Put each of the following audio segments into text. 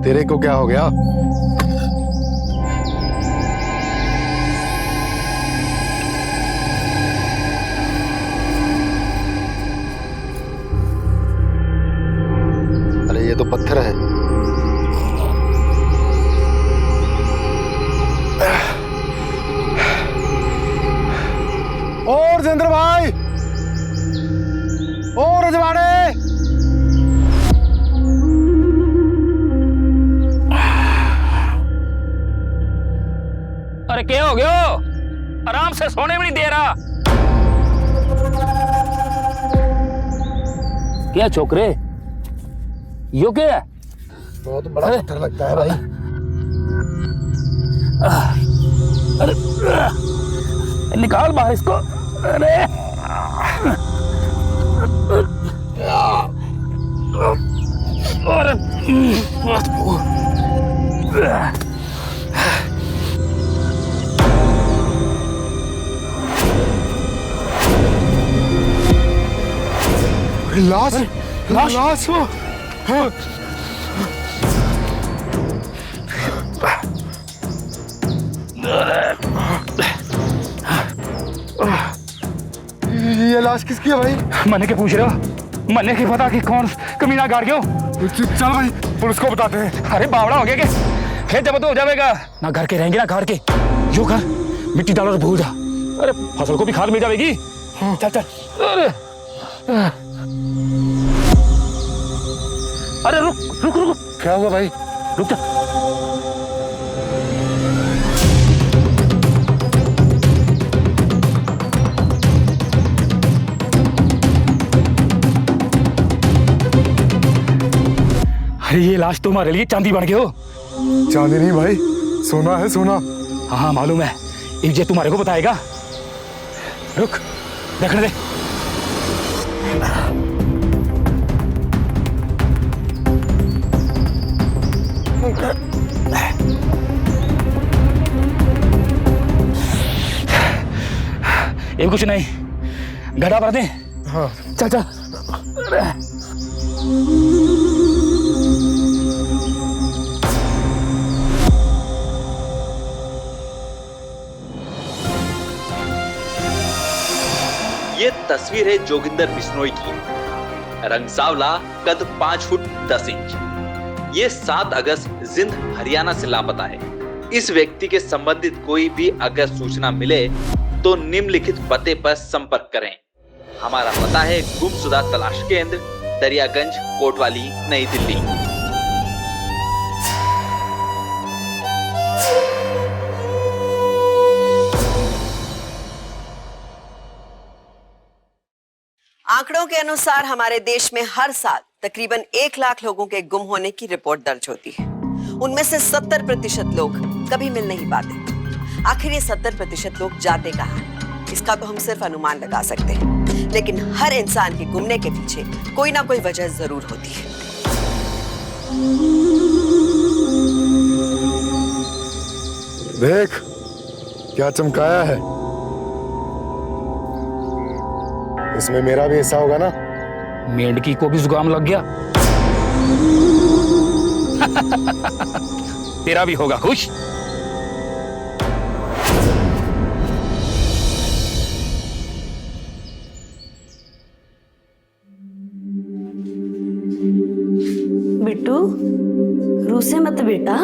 तेरे को क्या हो गया? अरे ये तो पत्थर है। और जिंद्र भाई, और रजवाड़े, अरे क्या हो गया? आराम से सोने भी नहीं दे रहा। क्या छोकरे, यो क्या है? बहुत बड़ा पत्थर लगता है भाई। अरे निकाल बाहर इसको। अरे लाश, लाश, लाश। ये लाश किसकी है भाई? मन्ने के पूछ रहे हो? मन्ने के पता कि कौन कमीना गाड़ गयो? चल भाई, पुलिस को बताते हैं। अरे बावड़ा हो गया कि खेत जब तो हो जाएगा ना, घर के रहेंगे ना घर के। जो कर मिट्टी डालो और भूल जा। अरे फसल को भी खाद मिल जाएगी। चल चल। अरे रुक रुक रुक। क्या हुआ भाई? रुक जा। अरे ये लाश तुम्हारे लिए चांदी बन गए हो। चांदी नहीं भाई, सोना है, सोना। हाँ हाँ मालूम है, ये तुम्हारे को बताएगा। रुक देखने दे। ये कुछ नहीं, गड्ढा भर दे। हाँ चल चल। ये तस्वीर है जोगिंदर बिश्नोई की। रंग सांवला, कद 5 फुट 10 इंच। ये 7 अगस्त जिंद हरियाणा से लापता है। इस व्यक्ति के संबंधित कोई भी अगर सूचना मिले तो निम्नलिखित पते पर संपर्क करें। हमारा पता है गुमशुदा तलाश केंद्र, दरियागंज, कोतवाली, नई दिल्ली। आंकड़ों के अनुसार हमारे देश में हर साल तकरीबन 1 लाख लोगों के गुम होने की रिपोर्ट दर्ज होती है। उनमें से 70% लोग कभी मिल नहीं पाते। आखिर ये 70% लोग जाते कहाँ हैं? इसका तो हम सिर्फ अनुमान लगा सकते हैं, लेकिन हर इंसान के गुमने के पीछे कोई ना कोई वजह जरूर होती है। देख क्या चमकाया है। इसमें मेरा भी हिस्सा होगा ना? मेंढकी को भी जुकाम लग गया। तेरा भी होगा खुश। बिट्टू रूसे मत बेटा,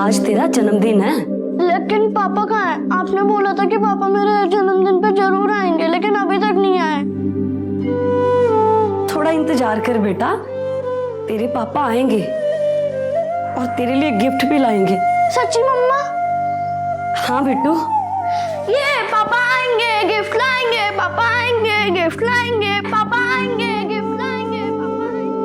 आज तेरा जन्मदिन है। लेकिन पापा कहाँ है? आपने बोला था कि पापा मेरे जन्मदिन पे जरूर आएंगे, लेकिन अभी तक नहीं आए। थोड़ा इंतजार कर बेटा, तेरे पापा आएंगे और तेरे लिए गिफ्ट भी लाएंगे। सच्ची मम्मा? हाँ बिट्टू। ये पापा आएंगे, गिफ्ट लाएंगे, पापा आएंगे, गिफ्ट लाएंगे, पापा आएंगे, गिफ्ट लाएंगे, पापा आएंगे।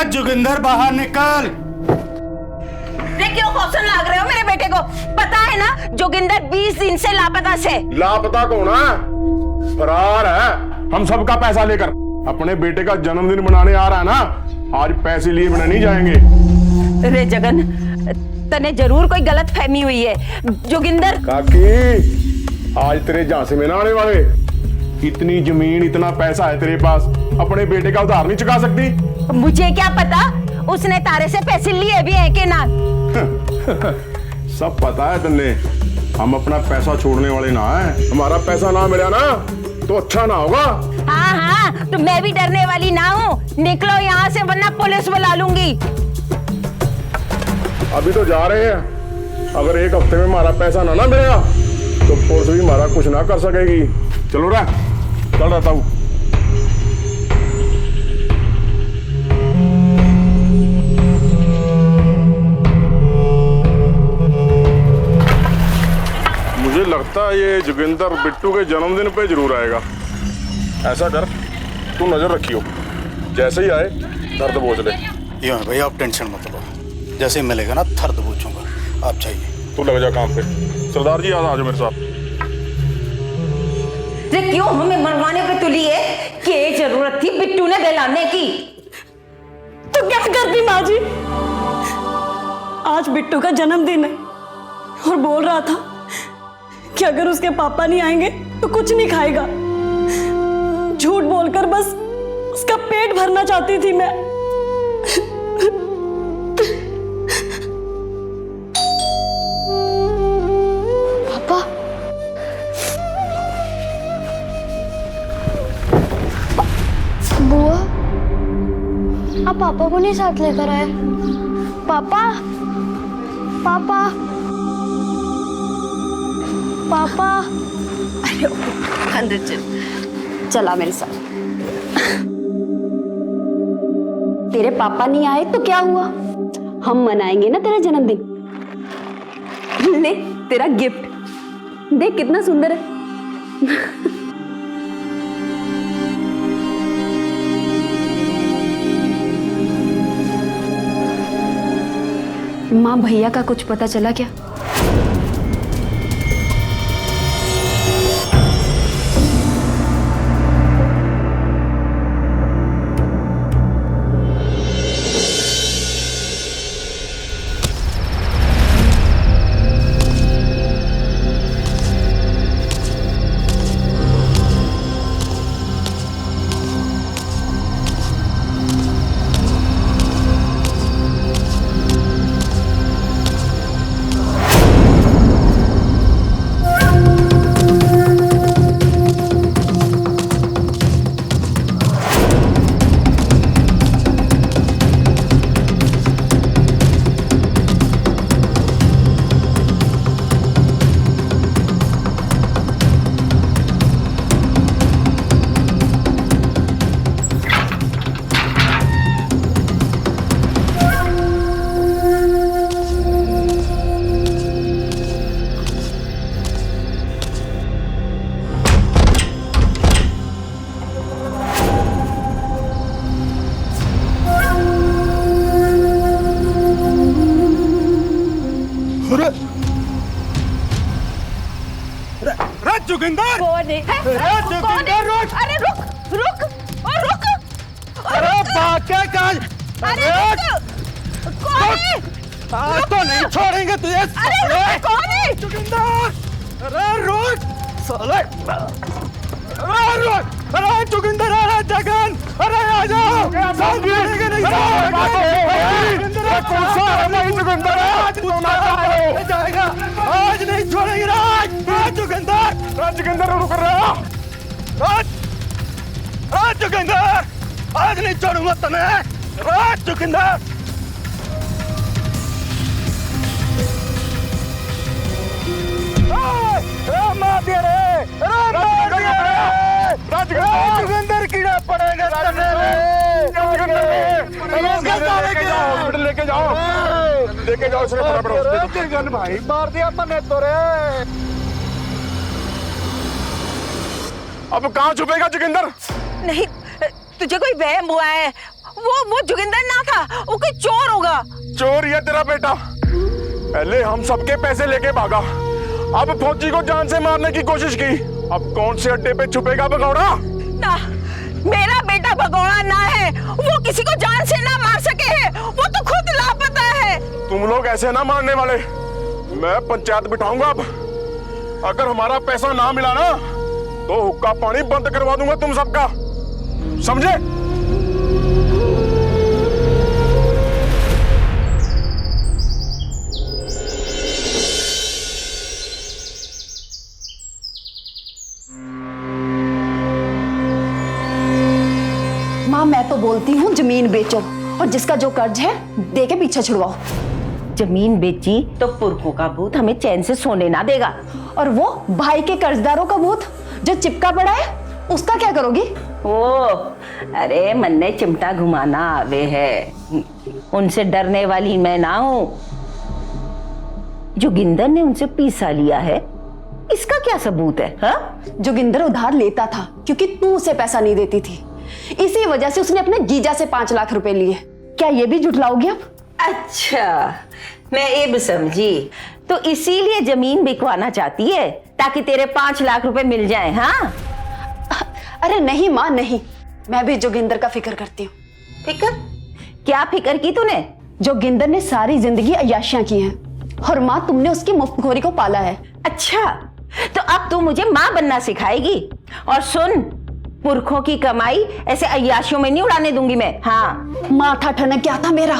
जोगिंदर बाहर निकल। क्यों क्वेश्चन लाग रहे हो मेरे बेटे को? पता है ना जोगिंदर 20 दिन से लापता से। लापता कौन है? फरार है। हम सबका पैसा लेकर अपने बेटे का जन्मदिन मनाने आ रहा है ना। आज पैसे लिए बिना नहीं जाएंगे। रे जगन, तने जरूर कोई गलत फहमी हुई है। जोगिंदर काकी, आज तेरे झांसे में ना आने वाले। इतनी जमीन, इतना पैसा है तेरे पास, अपने बेटे का उधार नहीं चुका सकती? मुझे क्या पता उसने तारे से पैसे लिए भी हैं कि ना। सब पता है तन्ने, हम अपना पैसा छोड़ने वाले ना है। हमारा पैसा ना मिला ना तो अच्छा ना होगा। हाँ हाँ, तो मैं भी डरने वाली ना हूँ। निकलो यहाँ से वरना पुलिस बुला लूंगी। अभी तो जा रहे हैं, अगर एक हफ्ते में हमारा पैसा ना मिलेगा तो पुलिस भी हमारा कुछ ना कर सकेगी। चलो रे, चल रहता हूँ। मुझे लगता है ये जोगिंदर बिट्टू के जन्मदिन पे जरूर आएगा। ऐसा कर, तू नजर रखियो, जैसे ही आए दर्द बोझ ले। यूं है भाई, आप टेंशन मत लो, जैसे ही मिलेगा ना थर्द पूछूंगा। आप चाहिए तू लग जा काम पे। सरदार जी, आज आ जाओ मेरे साथ। रे क्यों हमें मरवाने पे तुली है? क्या जरूरत थी बिट्टू ने दिलाने की? तो क्या करती माँ जी, आज बिट्टू का जन्मदिन है और बोल रहा था कि अगर उसके पापा नहीं आएंगे तो कुछ नहीं खाएगा। झूठ बोलकर बस उसका पेट भरना चाहती थी मैं। पापा, बुआ, आप पापा को नहीं साथ लेकर आए? पापा, पापा, पापा। अंदर चल, चला मेरे साथ। तेरे पापा नहीं आए तो क्या हुआ, हम मनाएंगे ना तेरा जन्मदिन। ले तेरा गिफ्ट, देख कितना सुंदर है। माँ, भैया का कुछ पता चला क्या? जोगिंदर, कौन है? रुक! अरे रुक रुक और रुक! अरे भागे कहाँ? अरे रुक! कौन है? आज तो नहीं छोड़ेंगे तुझे। अरे रुक! कौन है? जोगिंदर, अरे रुक साले! अरे रुक! अरे जोगिंदर, अरे जगन, अरे आ जाओ! सब मिलेंगे नहीं। कौन सा है नहीं जोगिंदर? आज तो ना जाएगा, आज नहीं छोड़ेंगे। राज जोगिंदर, जोगिंदर रुक रहा। राज जोगिंदर, आज नहीं छोड़ूंगा तुम्हें। राज जोगिंदर, जोगिंदर कीड़ा पड़ेगा लेके जाओ, लेके जाओ इसने फटाफट। भाई मार दिया तने तो रे। अब कहाँ छुपेगा जोगिंदर? नहीं, तुझे कोई वहम हुआ है। वो जोगिंदर ना था, वो कोई चोर होगा। चोर ये तेरा बेटा, पहले हम सबके पैसे लेके भागा, अब फौजी को जान से मारने की कोशिश की। अब कौन से अड्डे पे छुपेगा भगौड़ा? ना, मेरा बेटा भगौड़ा ना है। वो किसी को जान से ना मार सके है। वो तो खुद लापता है। तुम लोग ऐसे ना मारने वाले। मैं पंचायत बिठाऊंगा अब। अगर हमारा पैसा ना मिला ना तो हुक्का पानी बंद करवा दूंगा तुम सबका, समझे? माँ मैं तो बोलती हूँ जमीन बेचो और जिसका जो कर्ज है दे के पीछे छुड़वाओ। जमीन बेची तो पुरखों का भूत हमें चैन से सोने ना देगा। और वो भाई के कर्जदारों का भूत जो चिपका पड़ा है उसका क्या करोगी? अरे मन ने चिमटा घुमाना आवे है, उनसे डरने वाली मैं ना हूं। जोगिंदर ने उनसे पैसा लिया है, इसका क्या सबूत है? हाँ? जोगिंदर उधार लेता था क्योंकि तू उसे पैसा नहीं देती थी, इसी वजह से उसने अपने जीजा से 5 लाख रुपए लिए। क्या ये भी जुटलाओगी अब? अच्छा, मैं ये भी समझी, तो इसीलिए जमीन बिकवाना चाहती है ताकि तेरे 5 लाख रुपए मिल जाएं, हाँ? अरे नहीं माँ नहीं, मैं भी जोगिंदर का फिक्र करती हूँ। फिक्र? क्या फिक्र की तूने? जोगिंदर ने सारी जिंदगी अय्याशियां की हैं और माँ तुमने उसकी मुफ्तखोरी को पाला है। अच्छा, तो अब तू मुझे माँ बनना सिखाएगी? और सुन, पुरखों की कमाई ऐसे अय्याशियों में नहीं उड़ाने दूंगी मैं। हाँ, माथा ठनक क्या था मेरा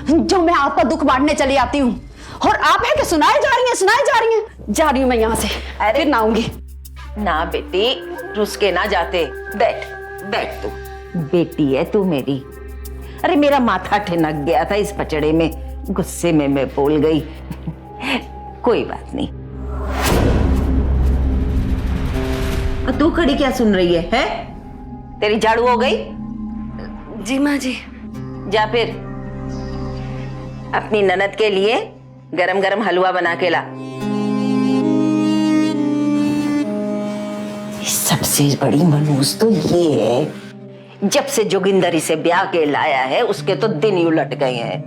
जो मैं आपका दुख बांटने चली आती हूँ और आप है कि सुनाए जा रही हैं। जा रही हूँ मैं यहाँ से, फिर ना आऊंगी। ना बेटी, रुस के ना जाते। बैठ बैठ, तू बेटी है तू मेरी। अरे मेरा माथा ठिनक गया था इस पचड़े में, गुस्से में मैं बोल गई। कोई बात नहीं। तू खड़ी क्या सुन रही है? तेरी झाड़ू हो गई? जी माँ जी। जा फिर अपनी ननद के लिए गरम गरम हलवा बना के ला। सबसे बड़ी मनहूस तो ये है, जब से जोगिंदर इसे ब्याह के लाया है उसके तो दिन ही उलट गए हैं।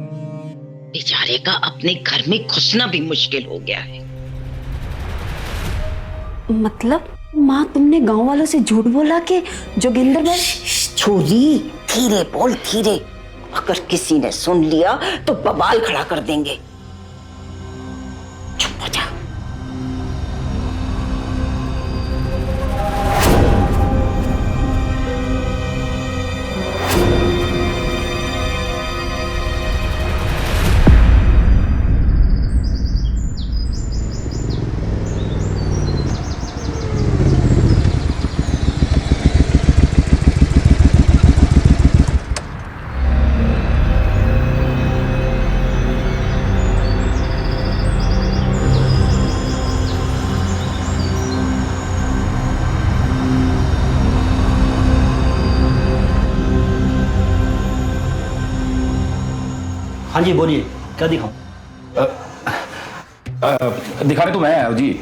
बेचारे का अपने घर में घुसना भी मुश्किल हो गया है। मतलब माँ तुमने गांव वालों से झूठ बोला कि जोगिंदर में? छोरी धीरे बोल, धीरे। अगर किसी ने सुन लिया तो बवाल खड़ा कर देंगे। चुप हो जा। हाँ जी बोलिए, क्या दिखाऊं? दिखाने तो मैं आया हूं जी।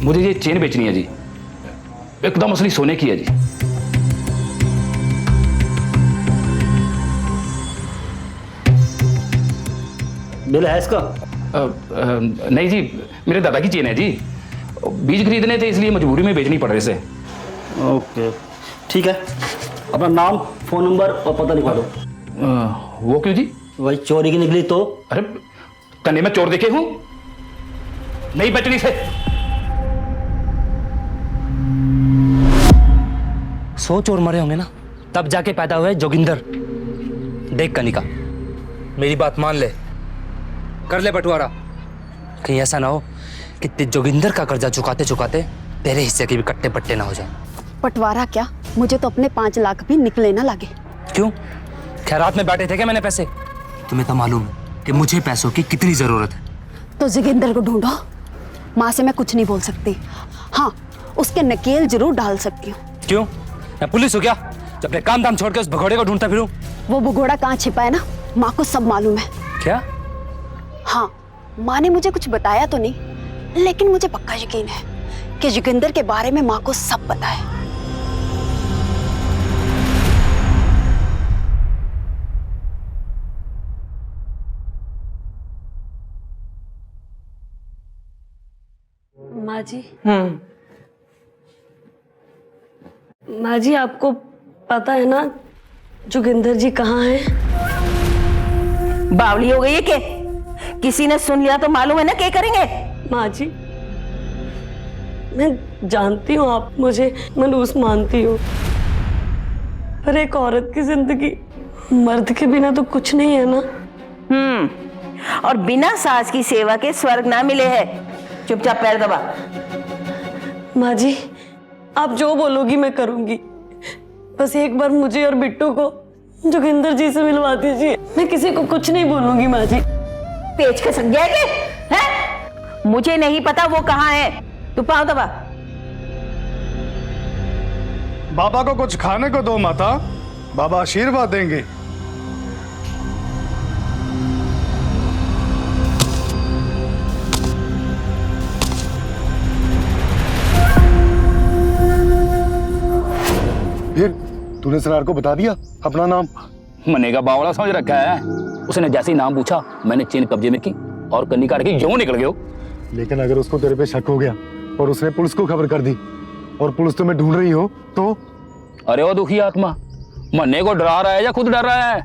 मुझे ये चेन बेचनी है जी, एकदम असली सोने की है जी। बिल है इसका? नहीं जी, मेरे दादा की चेन है जी। बीज खरीदने थे इसलिए मजबूरी में बेचनी पड़ रही से। ओके ठीक है, अपना नाम, फोन नंबर और पता लिखवा दो। वो क्यों जी? वही चोरी की निकली तो? अरे कन्ने में चोर देखे हूं, नहीं बेचनी से। 100 चोर मरे होंगे ना, तब जाके पैदा हुए जोगिंदर। देख कनिका, मेरी बात मान ले, कर ले बंटवारा। कहीं ऐसा ना हो कि जोगिंदर का कर्जा चुकाते चुकाते तेरे हिस्से के भी कट्टे पट्टे ना हो जाए। बंटवारा क्या, मुझे तो अपने 5 लाख भी निकले ना लगे। क्यों, खैरात में बैठे थे क्या मैंने पैसे? तुम्हें तो मालूम है कि मुझे पैसों की कितनी जरूरत है। तो जोगिंदर को ढूंढो। माँ से मैं कुछ नहीं बोल सकती, हाँ उसके नकेल जरूर डाल सकती हूँ। क्यों, मैं पुलिस हूँ क्या जो अपने काम धाम छोड़ के उस भगोड़े को ढूंढता फिरूं? वो भगोड़ा कहाँ छिपा है ना, माँ को सब मालूम है। क्या? हाँ, माँ ने मुझे कुछ बताया तो नहीं, लेकिन मुझे पक्का यकीन है कि जोगिंदर के बारे में माँ को सब पता है। माँ जी, माँ जी आपको पता है ना जोगिंदर जी कहाँ हैं? बावली हो गई है के? किसी ने सुन लिया तो मालूम है ना क्या करेंगे? माँ जी, मैं जानती हूँ आप मुझे मनहूस मानती हो, पर एक औरत की जिंदगी मर्द के बिना तो कुछ नहीं है ना। और बिना सास की सेवा के स्वर्ग ना मिले है। चुपचाप पैर दबा। माँ जी, आप जो बोलोगी मैं करूंगी, बस एक बार मुझे और बिट्टू को जोगिंदर जी से मिलवा दीजिए। मैं किसी को कुछ नहीं बोलूंगी माँ जी। पेच खसक गया क्या? हैं? मुझे नहीं पता वो कहाँ है। तू पाँव दबा। बाबा को कुछ खाने को दो माता, बाबा आशीर्वाद देंगे। फिर तूने सरदार को बता दिया अपना नाम? मन्ने का बावला समझ रखा है। उसने जैसे ही नाम पूछा मैंने चेन कब्जे में की और कन्नी काट के यूं निकल गए। लेकिन अगर उसको तेरे पे शक हो गया और उसने पुलिस को खबर कर दी और पुलिस तुम्हें ढूंढ रही हो तो? अरे वो दुखी आत्मा मन्ने को डरा रहा है या खुद डर रहा है?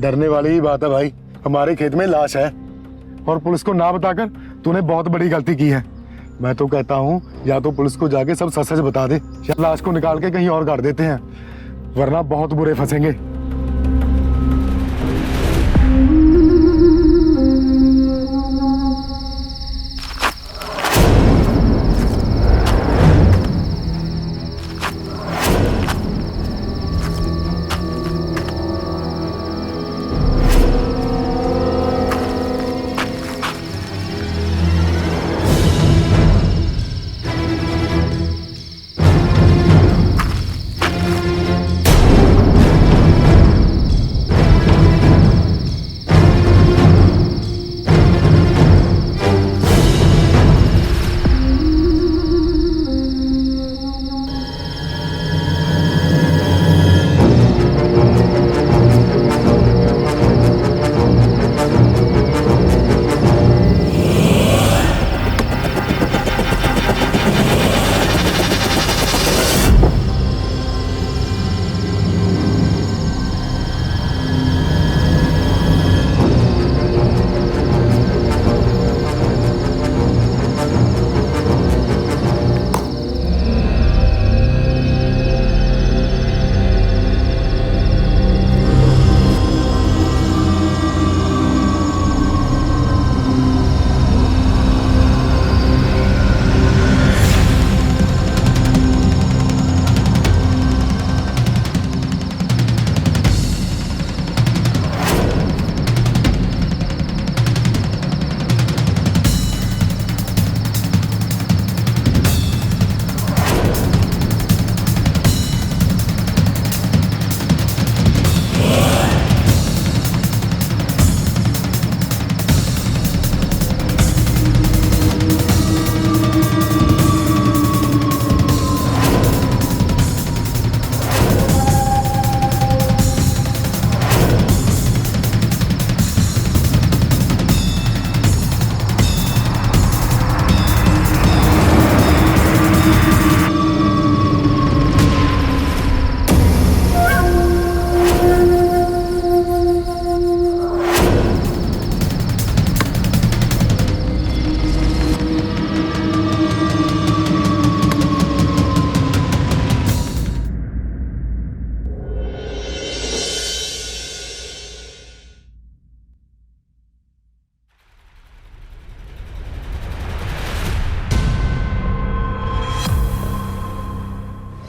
डरने वाली ही बात है भाई। हमारे खेत में लाश है और पुलिस को ना बताकर तूने बहुत बड़ी गलती की है। मैं तो कहता हूँ या तो पुलिस को जाके सब सच सच बता दे या लाश को निकाल के कहीं और गाड़ देते हैं, वरना बहुत बुरे फंसेंगे।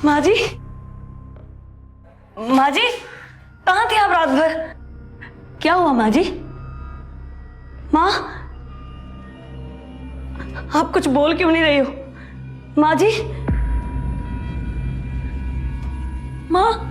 माँ जी, माँ जी, कहाँ थे आप रात भर? क्या हुआ माँ जी? माँ, आप कुछ बोल क्यों नहीं रही हो? माँ जी, माँ,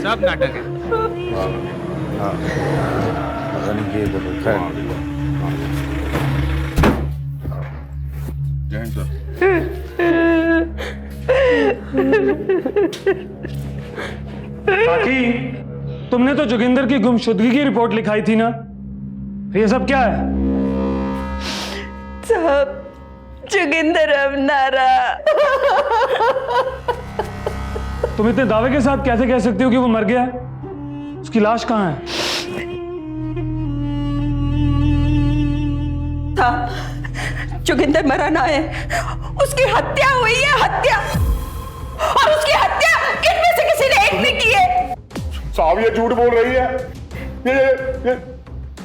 सब नाटक है। काकी, तुमने तो जोगिंदर की गुमशुदगी की रिपोर्ट लिखाई थी ना? ये सब क्या है? साहब, जोगिंदर अब ना रहा। तुम इतने दावे के साथ कैसे कह सकती हो कि वो मर गया है? उसकी लाश कहाँ है? था, जोगिंदर मरा ना है, उसकी हत्या हुई है, हत्या। और उसकी हत्या इनमें से किसी ने एक ने की है। साहब ये झूठ बोल रही है। ये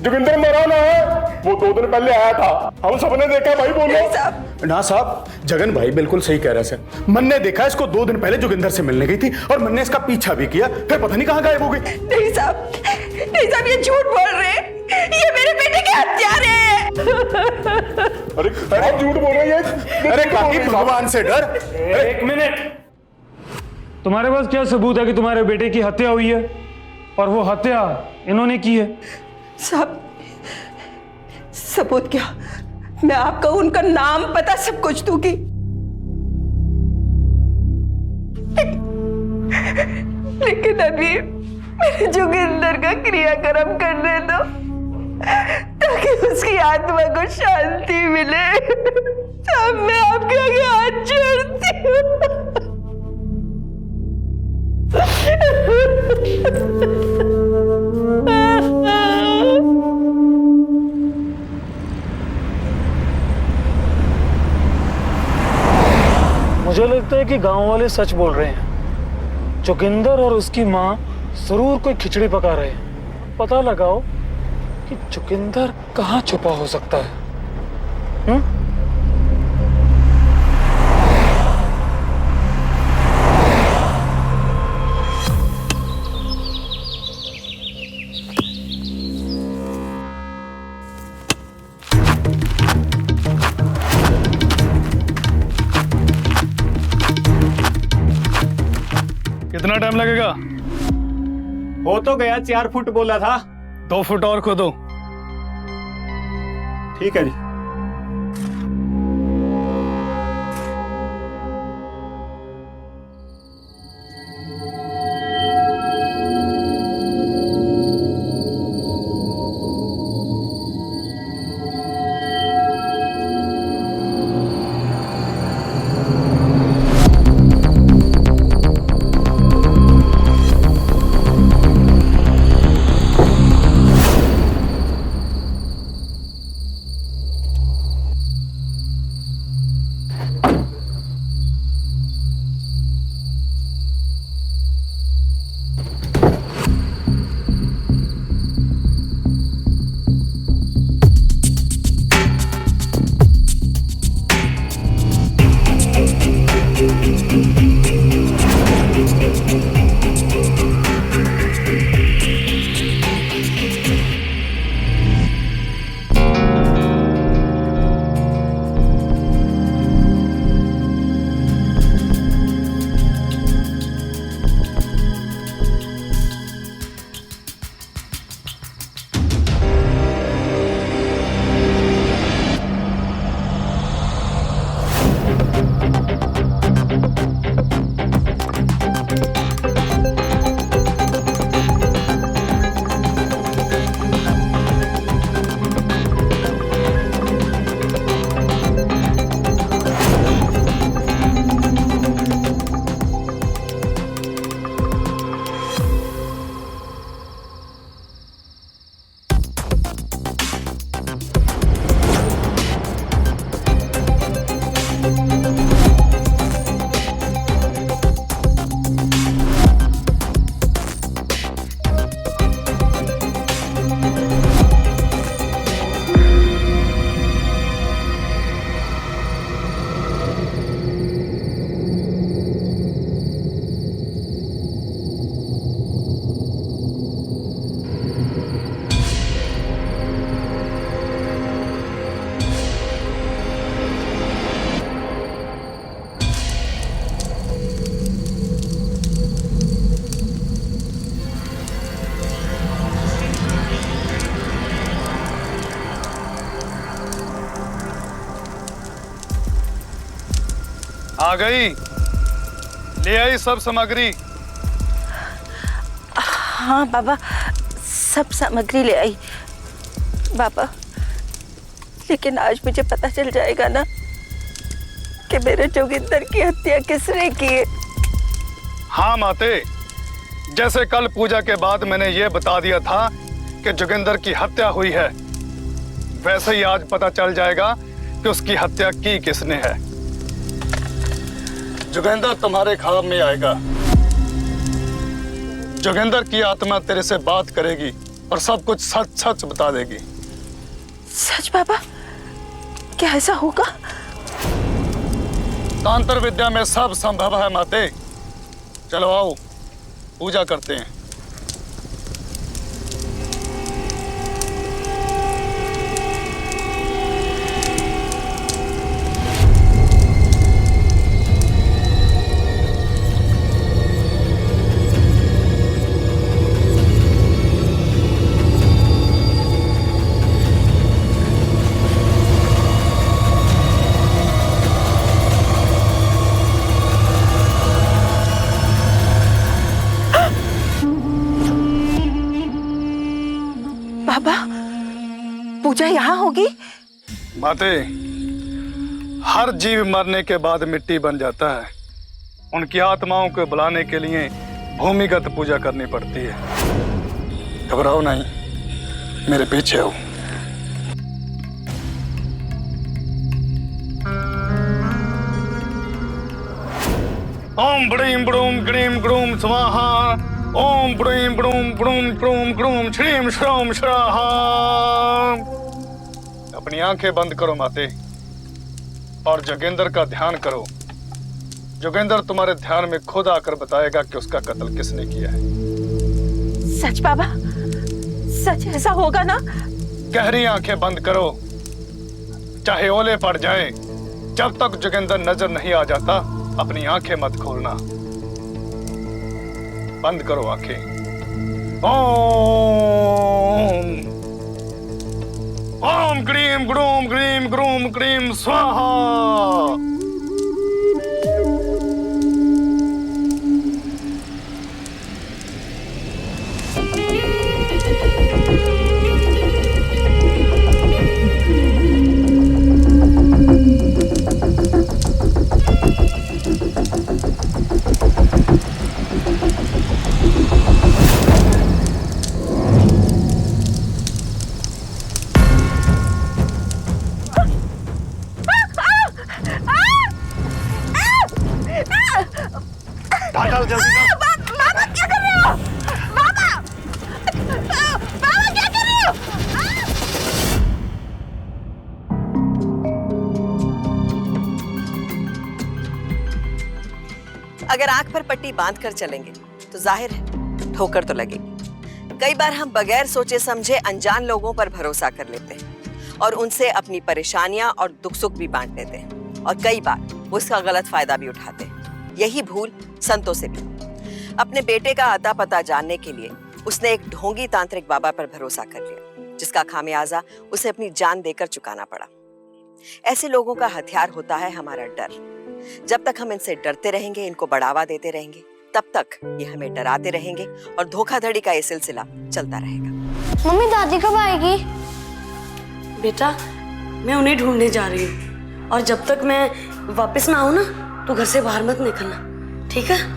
जोगिंदर मरा ना है, वो 2 दिन पहले आया था, हम सबने देखा भाई। बोलो ना साहब, जगन भाई बिल्कुल सही कह रहे हैं सर। मन ने देखा इसको 2 दिन पहले जोगिंदर से मिलने गई थी और मन ने इसका पीछा भी किया, फिर पता नहीं कहाँ गायब हो गई। नहीं साहब, नहीं साहब, ये झूठ बोल रहे हैं। ये मेरे बेटे के हत्यारे हैं। अरे झूठ बोल रही है। अरे काकी, भगवान से डर। एक मिनट, तुम्हारे पास क्या सबूत है कि तुम्हारे बेटे की हत्या हुई है? और वो हत्या इन्होंने की है? साहब, सबूत क्या, मैं आपको उनका नाम पता सब कुछ दूंगी। लेकिन अभी मेरे जोगिंदर का क्रियाक्रम करने दो, ताकि उसकी आत्मा को शांति मिले। साहब, मैं आपके आगे हाथ जोड़ती हूँ। मुझे लगता है कि गांव वाले सच बोल रहे हैं। जोगिंदर और उसकी माँ जरूर कोई खिचड़ी पका रहे हैं। पता लगाओ कि जोगिंदर कहाँ छुपा हो सकता है। कितना टाइम लगेगा? हो तो गया, 4 फुट बोला था। 2 फुट और खोदो। ठीक है जी। आ गई? ले आई सब सामग्री? हाँ बाबा, सब सामग्री ले आई बाबा। लेकिन आज मुझे पता चल जाएगा ना कि मेरे जोगिंदर की हत्या किसने की है। हाँ माते, जैसे कल पूजा के बाद मैंने ये बता दिया था कि जोगिंदर की हत्या हुई है, वैसे ही आज पता चल जाएगा कि उसकी हत्या की किसने है। जोगिंदर तुम्हारे ख्वाब में आएगा। जोगिंदर की आत्मा तेरे से बात करेगी और सब कुछ सच सच बता देगी। सच बाबा? क्या ऐसा होगा? तांत्र विद्या में सब संभव है माते। चलो आओ, पूजा करते हैं। बाबा, पूजा यहाँ होगी? माते, हर जीव मरने के बाद मिट्टी बन जाता है। उनकी आत्माओं को बुलाने के लिए भूमिगत पूजा करनी पड़ती है। घबराओ नहीं, मेरे पीछे आओ। ओम ब्रीम ब्रूम ग्रीम ग्रूम स्वाहा। ओम ब्रीम ब्रूम ब्रूम ग्रूम ग्रूम श्रीम श्रोम स्वाहा। अपनी आंखें बंद करो माते और जोगिंदर का ध्यान करो। जोगिंदर तुम्हारे ध्यान में खुद आकर बताएगा कि उसका कत्ल किसने किया है। सच बाबा? सच ऐसा होगा ना? गहरी आंखें बंद करो, चाहे ओले पड़ जाए। जब तक जोगिंदर नजर नहीं आ जाता अपनी आंखें मत खोलना। बंद करो आंखें। Om Om grim groom grim स्वाहा। बाबा क्या कर रहे हो? बाबा! बाबा क्या कर रहे हो? अगर आंख पर पट्टी बांध कर चलेंगे तो जाहिर है ठोकर तो लगेगी। कई बार हम बगैर सोचे समझे अनजान लोगों पर भरोसा कर लेते हैं और उनसे अपनी परेशानियां और दुख सुख भी बांट लेते हैं, और कई बार वो इसका गलत फायदा भी उठाते हैं। यही भूल संतों से भी। अपने बेटे का अता पता जानने के लिए उसने एक ढोंगी तांत्रिक बाबा पर भरोसा कर लिया, जिसका खामियाजा उसे अपनी जान देकर चुकाना पड़ा। ऐसे लोगों का हथियार होता है हमारा डर। जब तक हम इनसे डरते रहेंगे, इनको बढ़ावा देते रहेंगे, तब तक ये हमें डराते रहेंगे और धोखाधड़ी का ये सिलसिला चलता रहेगा। मम्मी दादी कब आएगी? बेटा, मैं उन्हें ढूंढने जा रही हूँ, और जब तक मैं वापस ना आऊँ ना, तो घर से बाहर मत निकलना, ठीक है?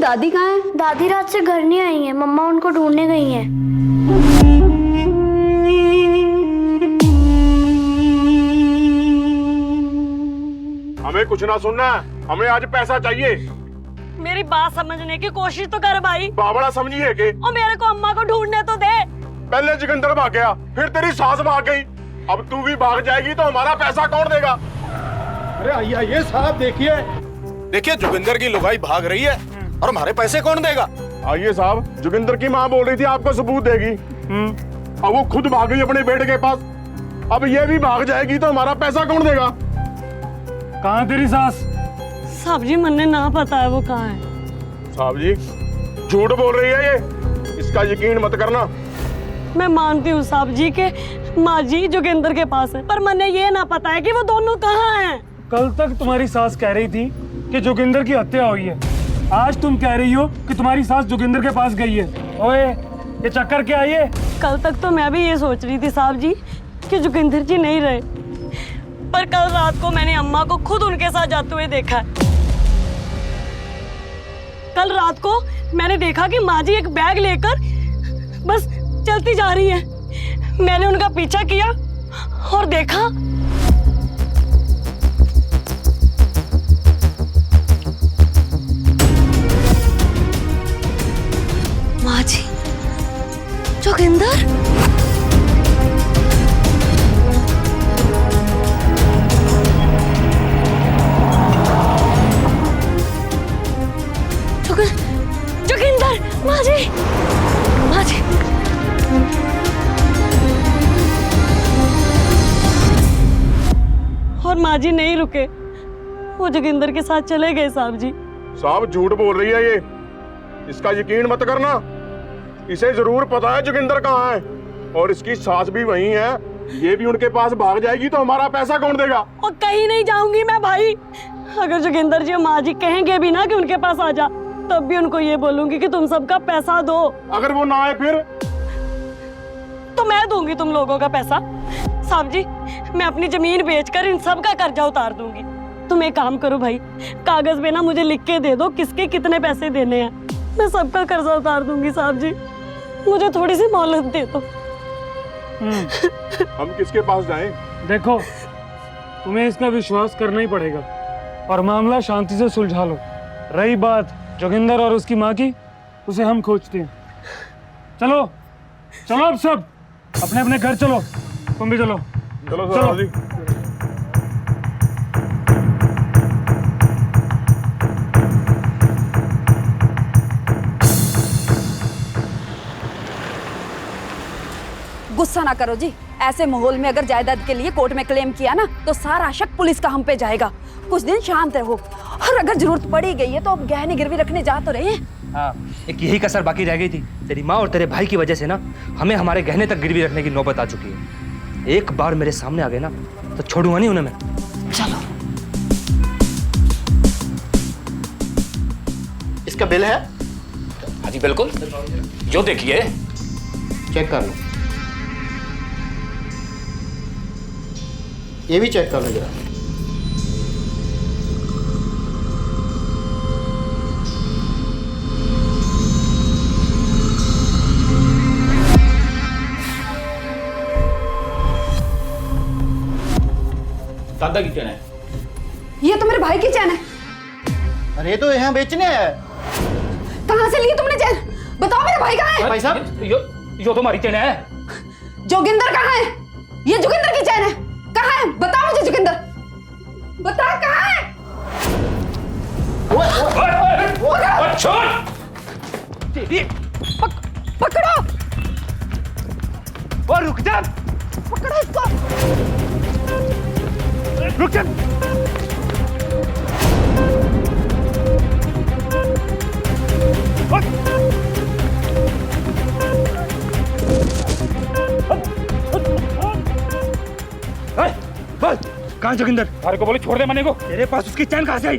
दादी कहाँ है? दादी रात से घर नहीं आई है, मम्मा उनको ढूंढने गई हैं। हमें कुछ ना सुनना है, हमें आज पैसा चाहिए। मेरी बात समझने की कोशिश तो कर भाई। बावड़ा समझिए के और मेरे को अम्मा को ढूंढने तो दे। पहले जोगिंदर भाग गया, फिर तेरी सास भाग गई, अब तू भी भाग जाएगी तो हमारा पैसा कौन देगा? अरे आइए साहब, देखिए देखिए जोगिंदर की लुगाई भाग रही है और हमारे पैसे कौन देगा? आइए साहब, जोगिंदर की माँ बोल रही थी आपको सबूत देगी। अब वो खुद भाग गई अपने बेटे के पास, अब ये भी भाग जाएगी तो हमारा पैसा कौन देगा? कहाँ तेरी सास? साहब जी मन्ने ना पता है वो कहाँ है। साहब जी झूठ बोल रही है ये, इसका यकीन मत करना। मैं मानती हूँ साहब जी के माँ जी जोगिंदर के पास है, पर मन्ने ये ना पता है कि वो दोनों कहाँ हैं। कल तक तुम्हारी सास कह रही थी कि जोगिंदर की हत्या हुई है, आज तुम कह रही हो कि तुम्हारी सास जोगिंदर के पास गई है। ओए ये चक्कर क्या है ये? कल तक तो मैं भी ये सोच रही थी साहब जी कि जोगिंदर जी नहीं रहे, पर कल रात को मैंने अम्मा को खुद उनके साथ जाते हुए देखा। कल रात को मैंने देखा कि माँ जी एक बैग लेकर बस चलती जा रही है। मैंने उनका पीछा किया और देखा माँ जी जोगिंदर। जोगिंदर, माँ जी, माँ जी। और माँ जी नहीं रुके, वो जोगिंदर के साथ चले गए साहब जी। साहब झूठ बोल रही है ये, इसका यकीन मत करना। इसे जरूर पता है जोगिंदर कहाँ है और इसकी सास भी वहीं है। ये भी उनके पास भाग जाएगी तो हमारा पैसा कौन देगा? और कहीं नहीं जाऊंगी मैं भाई। अगर जोगिंदर जी और माँ जी कहेंगे भी ना कि उनके पास आ जा, तब भी उनको ये बोलूंगी कि तुम सबका पैसा दो। अगर वो ना आए फिर? तो मैं दूंगी तुम लोगों का पैसा। साहब जी मैं अपनी जमीन बेचकर इन सब का कर्जा उतार दूंगी। तुम एक काम करो भाई, कागज पे ना मुझे लिख के दे दो किसके कितने पैसे देने हैं, मैं सबका कर्जा उतार दूंगी। साहब जी मुझे थोड़ी सी मोहलत दे दो। हम किसके पास जाएं? देखो तुम्हें इसका विश्वास करना ही पड़ेगा और मामला शांति से सुलझा लो। रही बात जोगिंदर और उसकी माँ की, उसे हम खोजते हैं। चलो चलो अब सब अपने अपने घर चलो, तुम भी चलो। चलो चलो जी। गुस्सा ना करो जी, ऐसे माहौल में अगर जायदाद के लिए कोर्ट में क्लेम किया ना तो सारा शक पुलिस का हम पे जाएगा। कुछ दिन शांत रहो और अगर जरूरत पड़ी गई है तो अब गहने गिरवी रखने जा तो रहे हैं। हाँ, एक यही कसर बाकी रह गई थी। तेरी माँ और तेरे भाई की वजह से ना हमें हमारे गहने तक गिरवी रखने की नौबत आ चुकी है। एक बार मेरे सामने आ गए ना तो छोड़ूंगा नहीं उन्हें मैं। चलो इसका बिल है? हाँ जी बिल्कुल, जो देखिए। चेक कर लो, ये भी चेक कर लो जरा। दादा की चैन है। ये तो मेरे भाई की चैन है। अरे तो यहाँ बेचने आया है। कहाँ से ली तुमने चैन? बताओ मेरे भाई कहाँ है? भाई साहब यो तो हमारी चैन है। जोगिंदर कहाँ है? ये जोगिंदर की चैन है। कहाँ है? बताओ मुझे जोगिंदर, बता कहाँ है? पकड़ो। और रुक जा, पकड़ो इसको। रुक जा। बस कहाँ जोगिंदर? अरे को बोले छोड़ दे मने को। तेरे पास उसकी चैन कहाँ से आई?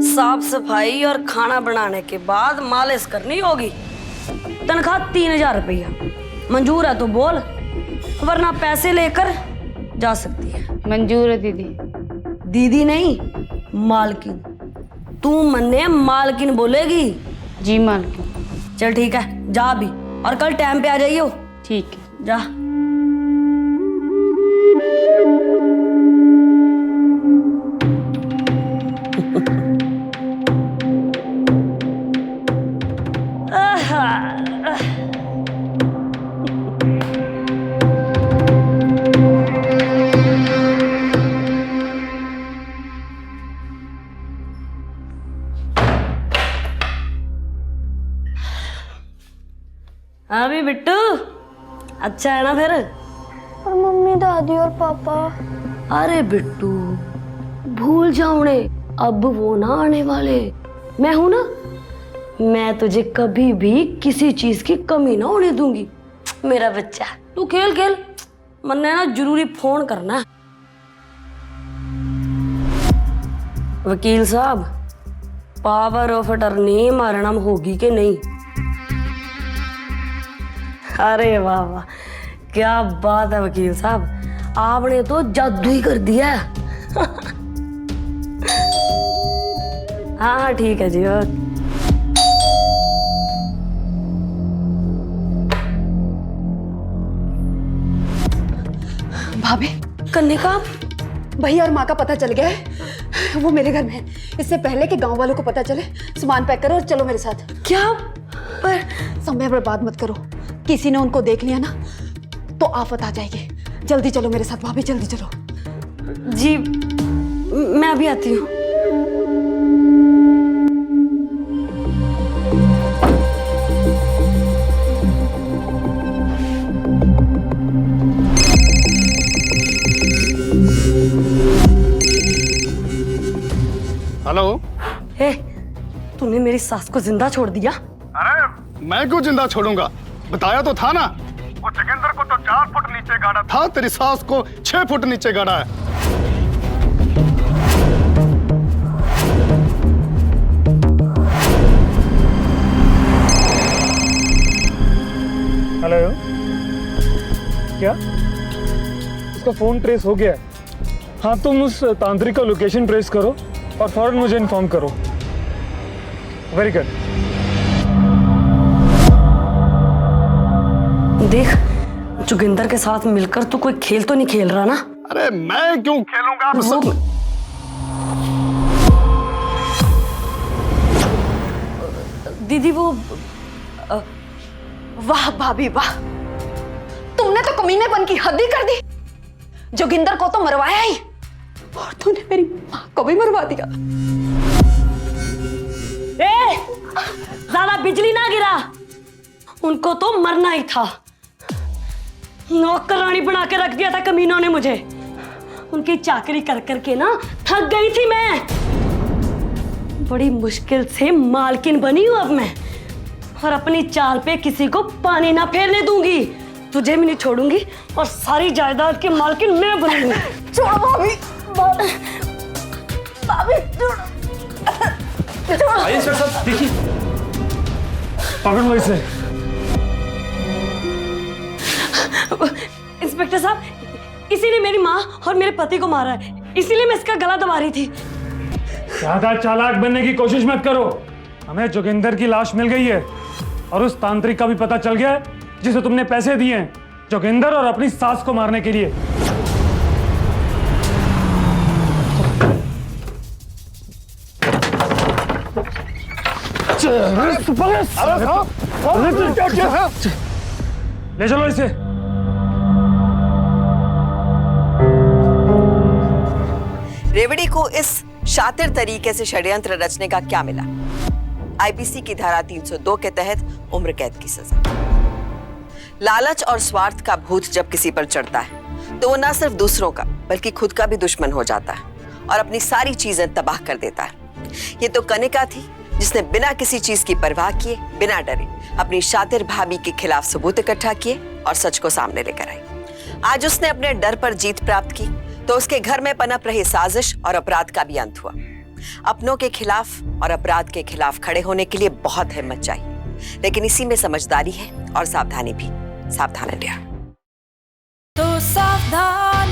साफ सफाई और खाना बनाने के बाद मालिश करनी होगी। तनख्वाह 3000 रुपया मंजूर है तो बोल, वरना पैसे लेकर जा सकती है। मंजूर है दीदी। दीदी नहीं, मालकिन। तू मन्ने मालकिन बोलेगी। जी मालकिन। चल ठीक है, जा अभी, और कल टाइम पे आ जाइयो। ठीक है, जा। अभी बिट्टू अच्छा है ना फिर? और मम्मी दादी और पापा? अरे बिट्टू भूल जाओ उन्हें, अब वो ना आने वाले। मैं हूं ना, मैं तुझे कभी भी किसी चीज की कमी ना होने दूंगी मेरा बच्चा। तू खेल खेल, मन्ने ना जरूरी फोन करना। वकील साहब, पावर ऑफ अटर्नी हमारे नाम होगी कि नहीं? अरे वाह वाह, क्या बात है वकील साहब, आपने तो जादू ही कर दिया। हाँ हाँ ठीक है जी। भाभी, कन्या, भैया और माँ का पता चल गया है, वो मेरे घर में है। इससे पहले कि गांव वालों को पता चले, सामान पैक करो और चलो मेरे साथ। क्या? पर समय बर्बाद मत करो, किसी ने उनको देख लिया ना तो आफत आ जाएगी। जल्दी चलो मेरे साथ भाभी, जल्दी चलो। जी मैं अभी आती हूँ। हेलो। ए, तूने मेरी सास को जिंदा छोड़ दिया? अरे मैं क्यों जिंदा छोड़ूंगा, बताया तो था ना। वो जोगिंदर को तो 4 फुट नीचे गाड़ा था, तेरी सास को 6 फुट नीचे गाड़ा है। हेलो, क्या उसका फोन ट्रेस हो गया है? हाँ, तुम उस तांत्रिक का लोकेशन ट्रेस करो और फौरन मुझे इन्फॉर्म करो। Very good. देख, जोगिंदर के साथ मिलकर तू कोई खेल तो नहीं खेल रहा ना? अरे मैं क्यों खेलूंगा? दीदी वो वाह भाभी वाह, तुमने तो कमीनेपन की हद ही कर दी। जोगिंदर को तो मरवाया ही, और तूने मेरी माँ को भी मरवा दिया। ज्यादा बिजली ना गिरा, उनको तो मरना ही था। नौकरानी बना के रख दिया था कमीनों ने मुझे। उनकी चाकरी कर करके ना थक गई थी मैं। बड़ी मुश्किल से मालकिन बनी हूं अब मैं, और अपनी चाल पे किसी को पानी ना फेरने दूंगी। तुझे भी नहीं छोड़ूंगी, और सारी जायदाद की मालकिन मैं बनूंगी। छोड़ो भाभी, भाभी छोड़ो। इंस्पेक्टर साहब देखिए, पकड़ लो इसे। इंस्पेक्टर साहब, इसी ने मेरी माँ और मेरे पति को मारा है, इसीलिए मैं इसका गला दबा रही थी। ज्यादा चालाक बनने की कोशिश मत करो। हमें जोगिंदर की लाश मिल गई है, और उस तांत्रिक का भी पता चल गया है जिसे तुमने पैसे दिए हैं जोगिंदर और अपनी सास को मारने के लिए। ले चलो इसे। रेवड़ी को इस शातिर तरीके से षड्यंत्र रचने का क्या मिला? आईपीसी की धारा 302 के तहत उम्र कैद की सजा। लालच और स्वार्थ का भूत जब किसी पर चढ़ता है तो वो न सिर्फ दूसरों का बल्कि खुद का भी दुश्मन हो जाता है और अपनी सारी चीजें तबाह कर देता है। ये तो कनिका थी जिसने बिना किसी चीज की परवाह किए, बिना डरे अपनी शातिर भाभी के खिलाफ सबूत इकट्ठा किए और सच को सामने लेकर आई। आज उसने अपने डर पर जीत प्राप्त की तो उसके घर में पनप रही साजिश और अपराध का भी अंत हुआ। अपनों के खिलाफ और अपराध के खिलाफ खड़े होने के लिए बहुत हिम्मत चाहिए, लेकिन इसी में समझदारी है और सावधानी भी। सावधान इंडिया। तो सावधान